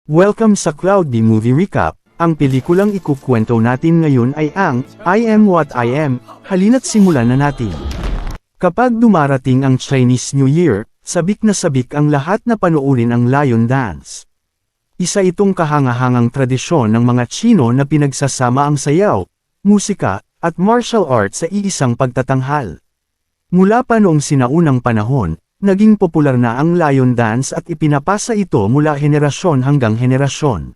Welcome sa Cloudy Movie Recap. Ang pelikulang ikukwento natin ngayon ay ang I Am What I Am. Halina't simulan na natin. Kapag dumarating ang Chinese New Year, sabik na sabik ang lahat na panoorin ang Lion Dance. Isa itong kahangahangang tradisyon ng mga Chino na pinagsasama ang sayaw, musika, at martial arts sa iisang pagtatanghal. Mula pa noong sinaunang panahon, naging popular na ang Lion Dance at ipinapasa ito mula henerasyon hanggang henerasyon.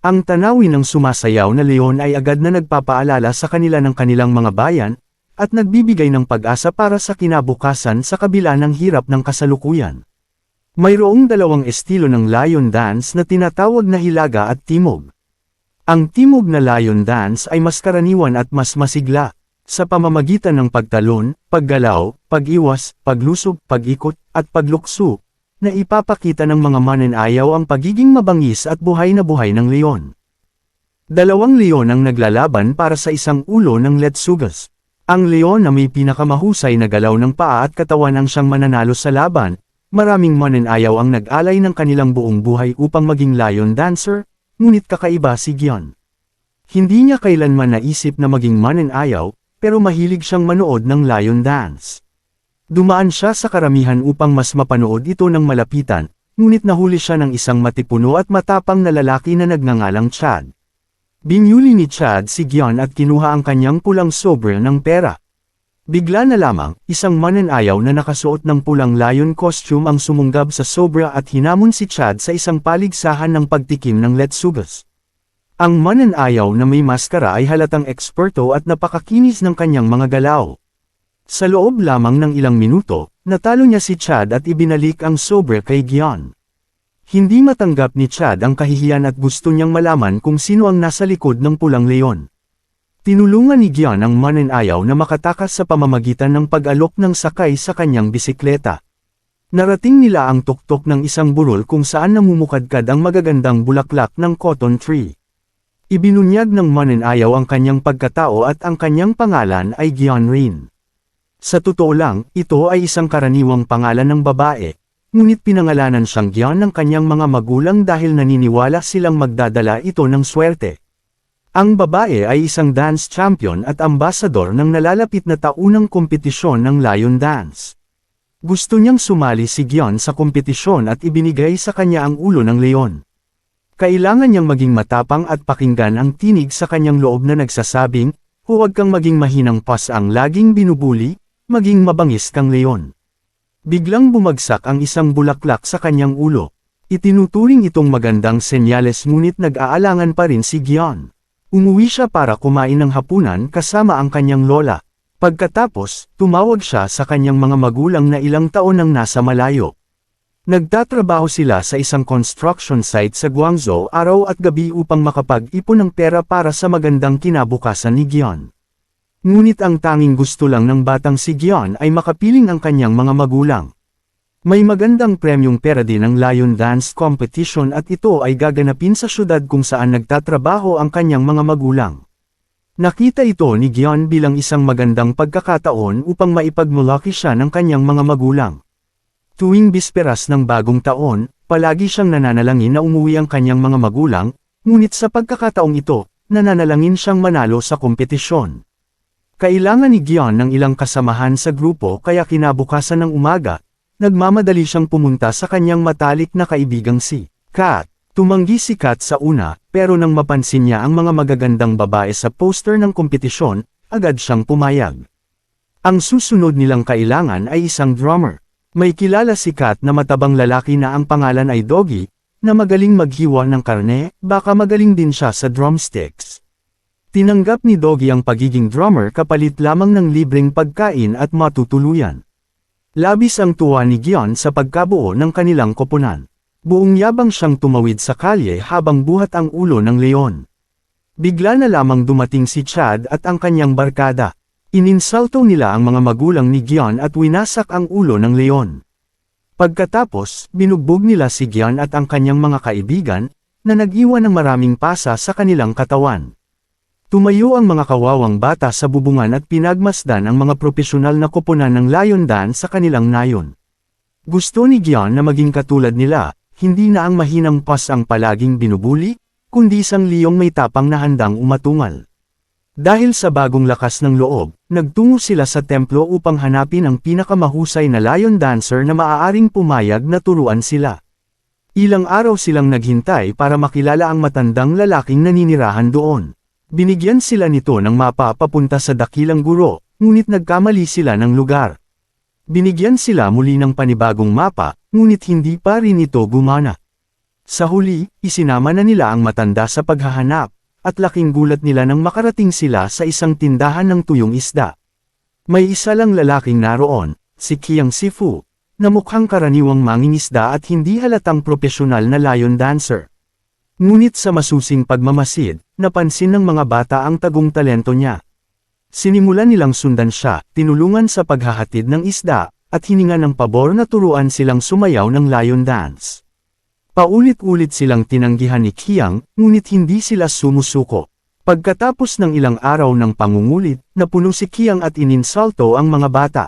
Ang tanawin ng sumasayaw na leon ay agad na nagpapaalala sa kanila ng kanilang mga bayan, at nagbibigay ng pag-asa para sa kinabukasan sa kabila ng hirap ng kasalukuyan. Mayroong dalawang estilo ng Lion Dance na tinatawag na Hilaga at Timog. Ang Timog na Lion Dance ay mas karaniwan at mas masigla, sa pamamagitan ng pagtalon, paggalaw, pag-iwas, paglusob, pag-ikot, at paglukso, na ipapakita ng mga mananayaw ang pagiging mabangis at buhay na buhay ng leon. Dalawang leon ang naglalaban para sa isang ulo ng Letsugas. Ang leon na may pinakamahusay na galaw ng paa at katawan ang siyang mananalo sa laban. Maraming mananayaw ang nag-alay ng kanilang buong buhay upang maging Lion Dancer, ngunit kakaiba si Gion. Hindi niya kailanman naisip na maging mananayaw, pero mahilig siyang manood ng Lion Dance. Dumaan siya sa karamihan upang mas mapanood ito ng malapitan, ngunit nahuli siya ng isang matipuno at matapang na lalaki na nagngangalang Chad. Binyuli ni Chad si Gion at kinuha ang kanyang pulang sobre ng pera. Bigla na lamang, isang mananayaw na nakasuot ng pulang lion costume ang sumunggab sa sobra at hinamon si Chad sa isang paligsahan ng pagtikim ng Letsugas. Ang mananayaw na may maskara ay halatang eksperto at napakakinis ng kanyang mga galaw. Sa loob lamang ng ilang minuto, natalo niya si Chad at ibinalik ang sobre kay Gion. Hindi matanggap ni Chad ang kahihiyan at gusto niyang malaman kung sino ang nasa likod ng pulang leon. Tinulungan ni Gion ang mananayaw na makatakas sa pamamagitan ng pag-alok ng sakay sa kanyang bisikleta. Narating nila ang tuktok ng isang burol kung saan namumukadkad ang magagandang bulaklak ng cotton tree. Ibinunyag ng mananayaw ang kanyang pagkatao at ang kanyang pangalan ay Gion rin. Sa totoo lang, ito ay isang karaniwang pangalan ng babae, ngunit pinangalanan siyang Gion ng kanyang mga magulang dahil naniniwala silang magdadala ito ng swerte. Ang babae ay isang dance champion at ambasador ng nalalapit na taunang kompetisyon ng Lion Dance. Gusto niyang sumali si Gion sa kompetisyon at ibinigay sa kanya ang ulo ng leon. Kailangan niyang maging matapang at pakinggan ang tinig sa kanyang loob na nagsasabing, huwag kang maging mahinang pas ang laging binubuli, maging mabangis kang leon. Biglang bumagsak ang isang bulaklak sa kanyang ulo. Itinuturing itong magandang senyales ngunit nag-aalangan pa rin si Gion. Umuwi siya para kumain ng hapunan kasama ang kanyang lola. Pagkatapos, tumawag siya sa kanyang mga magulang na ilang taon nang nasa malayo. Nagtatrabaho sila sa isang construction site sa Guangzhou araw at gabi upang makapag-ipon ng pera para sa magandang kinabukasan ni Gion. Ngunit ang tanging gusto lang ng batang si Gion ay makapiling ang kanyang mga magulang. May magandang premyong pera din ang Lion Dance Competition at ito ay gaganapin sa syudad kung saan nagtatrabaho ang kanyang mga magulang. Nakita ito ni Gion bilang isang magandang pagkakataon upang maipagmalaki siya ng kanyang mga magulang. Tuwing bisperas ng bagong taon, palagi siyang nananalangin na umuwi ang kanyang mga magulang, ngunit sa pagkakataong ito, nananalangin siyang manalo sa kompetisyon. Kailangan ni Gion ng ilang kasamahan sa grupo kaya kinabukasan ng umaga, nagmamadali siyang pumunta sa kanyang matalik na kaibigang si Kat. Tumanggi si Kat sa una, pero nang mapansin niya ang mga magagandang babae sa poster ng kompetisyon, agad siyang pumayag. Ang susunod nilang kailangan ay isang drummer. May kilala si Kat na matabang lalaki na ang pangalan ay Doggy, na magaling maghiwa ng karne, baka magaling din siya sa drumsticks. Tinanggap ni Doggy ang pagiging drummer kapalit lamang ng libreng pagkain at matutuluyan. Labis ang tuwa ni Gion sa pagkabuo ng kanilang koponan. Buong yabang siyang tumawid sa kalye habang buhat ang ulo ng leon. Bigla na lamang dumating si Chad at ang kanyang barkada. Ininsulto nila ang mga magulang ni Gion at winasak ang ulo ng leon. Pagkatapos, binugbog nila si Gion at ang kanyang mga kaibigan, na nag-iwan ng maraming pasa sa kanilang katawan. Tumayo ang mga kawawang bata sa bubungan at pinagmasdan ang mga propesyonal na koponan ng Lion Dance sa kanilang nayon. Gusto ni Gion na maging katulad nila, hindi na ang mahinang pas ang palaging binubuli, kundi isang liyong may tapang na handang umatungal. Dahil sa bagong lakas ng loob, nagtungo sila sa templo upang hanapin ang pinakamahusay na lion dancer na maaaring pumayag na turuan sila. Ilang araw silang naghintay para makilala ang matandang lalaking naninirahan doon. Binigyan sila nito ng mapa papunta sa dakilang guro, ngunit nagkamali sila ng lugar. Binigyan sila muli ng panibagong mapa, ngunit hindi pa rin ito gumana. Sa huli, isinama na nila ang matanda sa paghahanap, at laking gulat nila nang makarating sila sa isang tindahan ng tuyong isda. May isa lang lalaking naroon, si Qiang Sifu, na mukhang karaniwang mangingisda at hindi halatang propesyonal na lion dancer. Ngunit sa masusing pagmamasid, napansin ng mga bata ang tagong talento niya. Sinimulan nilang sundan siya, tinulungan sa paghahatid ng isda, at hininga ng pabor na turuan silang sumayaw ng lion dance. Paulit-ulit silang tinanggihan ni Qiang, ngunit hindi sila sumusuko. Pagkatapos ng ilang araw ng pangungulit, napuno si Qiang at ininsulto ang mga bata.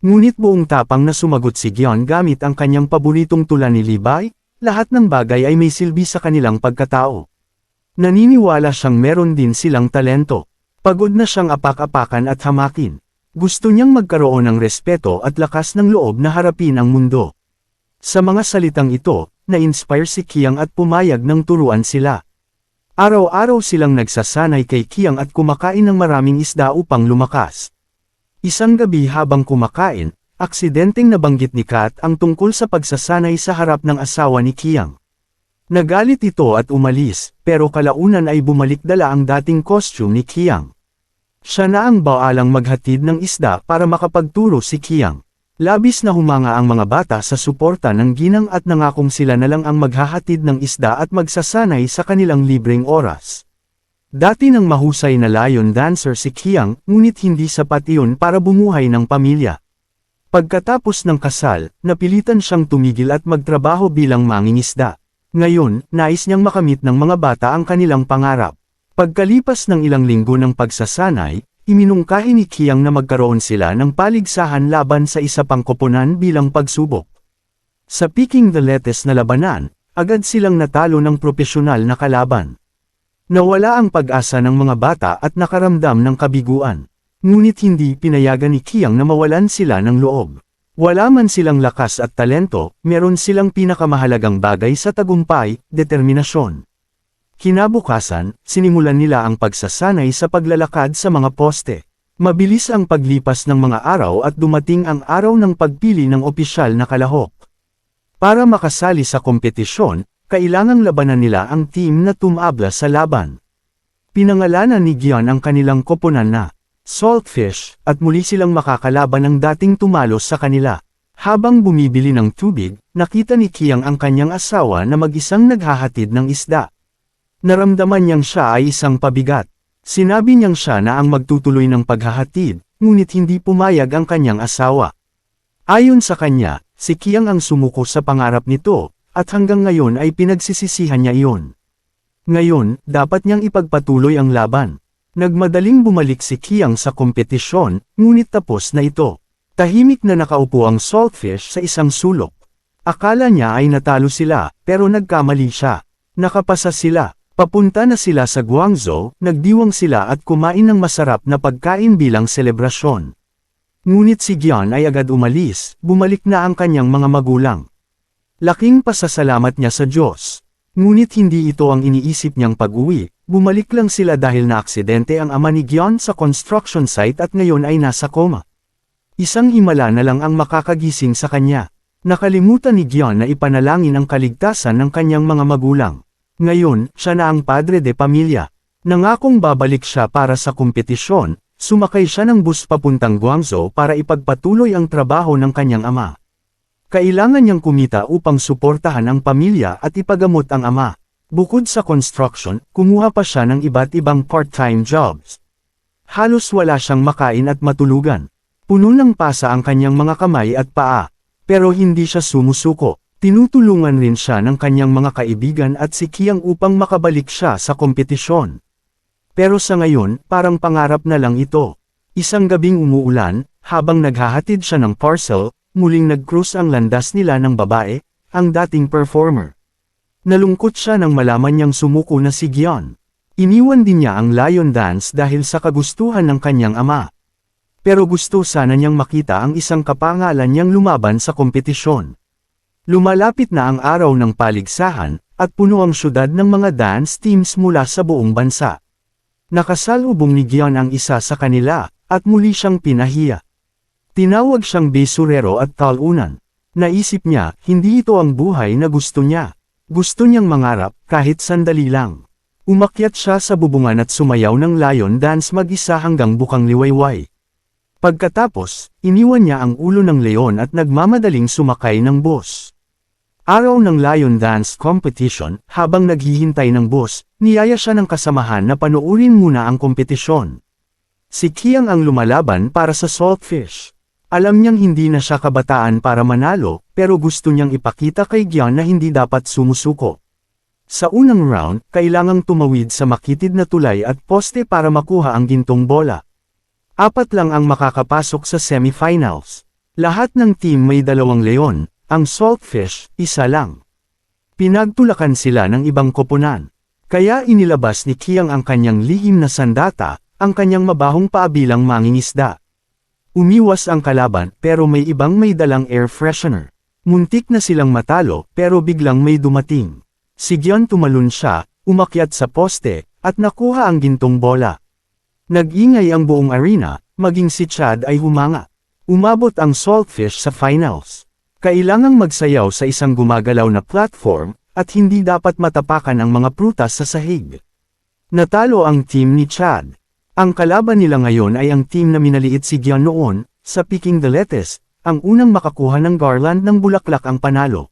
Ngunit buong tapang na sumagot si Gion gamit ang kanyang paboritong tula ni Libay, lahat ng bagay ay may silbi sa kanilang pagkatao. Naniniwala siyang meron din silang talento. Pagod na siyang apak-apakan at hamakin. Gusto niyang magkaroon ng respeto at lakas ng loob na harapin ang mundo. Sa mga salitang ito, na-inspire si Qiang at pumayag ng turuan sila. Araw-araw silang nagsasanay kay Qiang at kumakain ng maraming isda upang lumakas. Isang gabi habang kumakain, aksidenteng nabanggit ni Kat ang tungkol sa pagsasanay sa harap ng asawa ni Qiang. Nagalit ito at umalis, pero kalaunan ay bumalik dala ang dating costume ni Qiang. Siya na ang baalang maghatid ng isda para makapagturo si Qiang. Labis na humanga ang mga bata sa suporta ng ginang at nangakong sila na lang ang maghahatid ng isda at magsasanay sa kanilang libreng oras. Dati nang mahusay na lion dancer si Qiang, ngunit hindi sapat iyon para bumuhay ng pamilya. Pagkatapos ng kasal, napilitan siyang tumigil at magtrabaho bilang mangingisda. Ngayon, nais niyang makamit ng mga bata ang kanilang pangarap. Pagkalipas ng ilang linggo ng pagsasanay, iminungkahi ni Qiang na magkaroon sila ng paligsahan laban sa isa pang koponan bilang pagsubok. Sa Picking the Lettuce na labanan, agad silang natalo ng propesyonal na kalaban. Nawala ang pag-asa ng mga bata at nakaramdam ng kabiguan. Ngunit hindi pinayagan ni Qiang na mawalan sila ng loob. Wala man silang lakas at talento, meron silang pinakamahalagang bagay sa tagumpay, determinasyon. Kinabukasan, sinimulan nila ang pagsasanay sa paglalakad sa mga poste. Mabilis ang paglipas ng mga araw at dumating ang araw ng pagpili ng opisyal na kalahok. Para makasali sa kompetisyon, kailangang labanan nila ang team na tumabla sa laban. Pinangalanan ni Gion ang kanilang koponan na Saltfish, at muli silang makakalaban ng dating tumalos sa kanila. Habang bumibili ng tubig, nakita ni Qiang ang kanyang asawa na mag-isang naghahatid ng isda. Naramdaman niyang siya ay isang pabigat. Sinabi niyang siya na ang magtutuloy ng paghahatid, ngunit hindi pumayag ang kanyang asawa. Ayon sa kanya, si Qiang ang sumuko sa pangarap nito, at hanggang ngayon ay pinagsisisihan niya iyon. Ngayon, dapat niyang ipagpatuloy ang laban. Nagmadaling bumalik si Qiang sa kompetisyon, ngunit tapos na ito. Tahimik na nakaupo ang Saltfish sa isang sulok. Akala niya ay natalo sila, pero nagkamali siya. Nakapasa sila. Papunta na sila sa Guangzhou, nagdiwang sila at kumain ng masarap na pagkain bilang selebrasyon. Ngunit si Gion ay agad umalis, bumalik na ang kanyang mga magulang. Laking pasasalamat niya sa Diyos. Ngunit hindi ito ang iniisip niyang pag-uwi, bumalik lang sila dahil naaksidente ang ama ni Gion sa construction site at ngayon ay nasa koma. Isang himala na lang ang makakagising sa kanya. Nakalimutan ni Gion na ipanalangin ang kaligtasan ng kanyang mga magulang. Ngayon, siya na ang padre de pamilya. Nangakong babalik siya para sa kompetisyon, sumakay siya ng bus papuntang Guangzhou para ipagpatuloy ang trabaho ng kanyang ama. Kailangan niyang kumita upang suportahan ang pamilya at ipagamot ang ama. Bukod sa construction, kumuha pa siya ng iba't ibang part-time jobs. Halos wala siyang makain at matulugan. Puno ng pasa ang kanyang mga kamay at paa. Pero hindi siya sumusuko. Tinutulungan rin siya ng kanyang mga kaibigan at si Qiang upang makabalik siya sa kompetisyon. Pero sa ngayon, parang pangarap na lang ito. Isang gabing umuulan, habang naghahatid siya ng parcel, muling nag-cruise ang landas nila ng babae, ang dating performer. Nalungkot siya nang malaman niyang sumuko na si Gion. Iniwan din niya ang lion dance dahil sa kagustuhan ng kanyang ama. Pero gusto sana niyang makita ang isang kapangalan niyang lumaban sa kompetisyon. Lumalapit na ang araw ng paligsahan, at puno ang syudad ng mga dance teams mula sa buong bansa. Nakasalubong ni Gion ang isa sa kanila, at muli siyang pinahiya. Tinawag siyang besurero at talunan. Naisip niya, hindi ito ang buhay na gusto niya. Gusto niyang mangarap, kahit sandali lang. Umakyat siya sa bubungan at sumayaw ng lion dance mag-isa hanggang bukang liwayway. Pagkatapos, iniwan niya ang ulo ng leon at nagmamadaling sumakay ng bus. Araw ng lion dance competition, habang naghihintay ng bus, niyaya siya ng kasamahan na panoorin muna ang kompetisyon. Si Kiang ang lumalaban para sa saltfish. Alam niyang hindi na siya kabataan para manalo, pero gusto niyang ipakita kay Gion na hindi dapat sumusuko. Sa unang round, kailangang tumawid sa makitid na tulay at poste para makuha ang gintong bola. 4 lang ang makakapasok sa semifinals. Lahat ng team may 2 leon, ang saltfish, 1 lang. Pinagtulakan sila ng ibang koponan. Kaya inilabas ni Kiang ang kanyang lihim na sandata, ang kanyang mabahong paa bilang mangingisda. Umiwas ang kalaban pero may ibang may dalang air freshener. Muntik na silang matalo pero biglang may dumating. Si Gion tumalon siya, umakyat sa poste, at nakuha ang gintong bola. Nag-ingay ang buong arena, maging si Chad ay humanga. Umabot ang saltfish sa finals. Kailangang magsayaw sa isang gumagalaw na platform, at hindi dapat matapakan ang mga prutas sa sahig. Natalo ang team ni Chad. Ang kalaban nila ngayon ay ang team na minaliit si Gion noon, sa Picking the Lettuce, ang unang makakuha ng garland ng bulaklak ang panalo.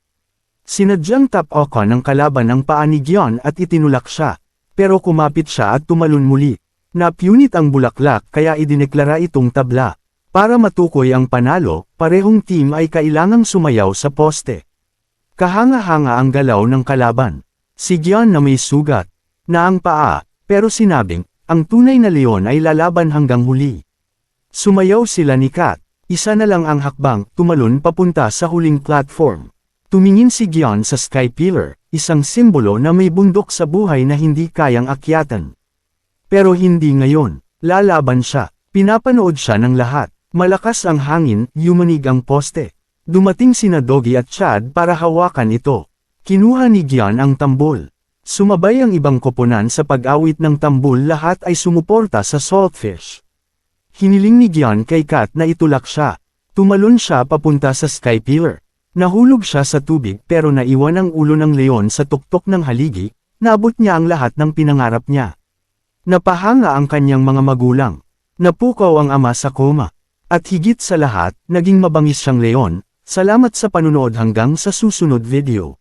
Sinadyang tap-okan ng kalaban ang paa ni Gion at itinulak siya, pero kumapit siya at tumalon muli. Napunit ang bulaklak kaya idineklara itong tabla. Para matukoy ang panalo, parehong team ay kailangang sumayaw sa poste. Kahanga-hanga ang galaw ng kalaban. Si Gion na may sugat na ang paa, pero sinabing, ang tunay na leon ay lalaban hanggang huli. Sumayaw sila ni Kat. Isa na lang ang hakbang, tumalon papunta sa huling platform. Tumingin si Gion sa sky pillar, isang simbolo na may bundok sa buhay na hindi kayang akyatan. Pero hindi ngayon. Lalaban siya. Pinapanood siya ng lahat. Malakas ang hangin, yumanig ang poste. Dumating sina Doggy at Chad para hawakan ito. Kinuha ni Gion ang tambol. Sumabay ang ibang koponan sa pag-awit ng tambol, lahat ay sumuporta sa saltfish. Hiniling ni Gion kay Kat na itulak siya. Tumalon siya papunta sa sky pillar. Nahulog siya sa tubig pero naiwan ang ulo ng leon sa tuktok ng haligi, naabot niya ang lahat ng pinangarap niya. Napahanga ang kanyang mga magulang. Napukaw ang ama sa koma. At higit sa lahat, naging mabangis siyang leon. Salamat sa panunood hanggang sa susunod video.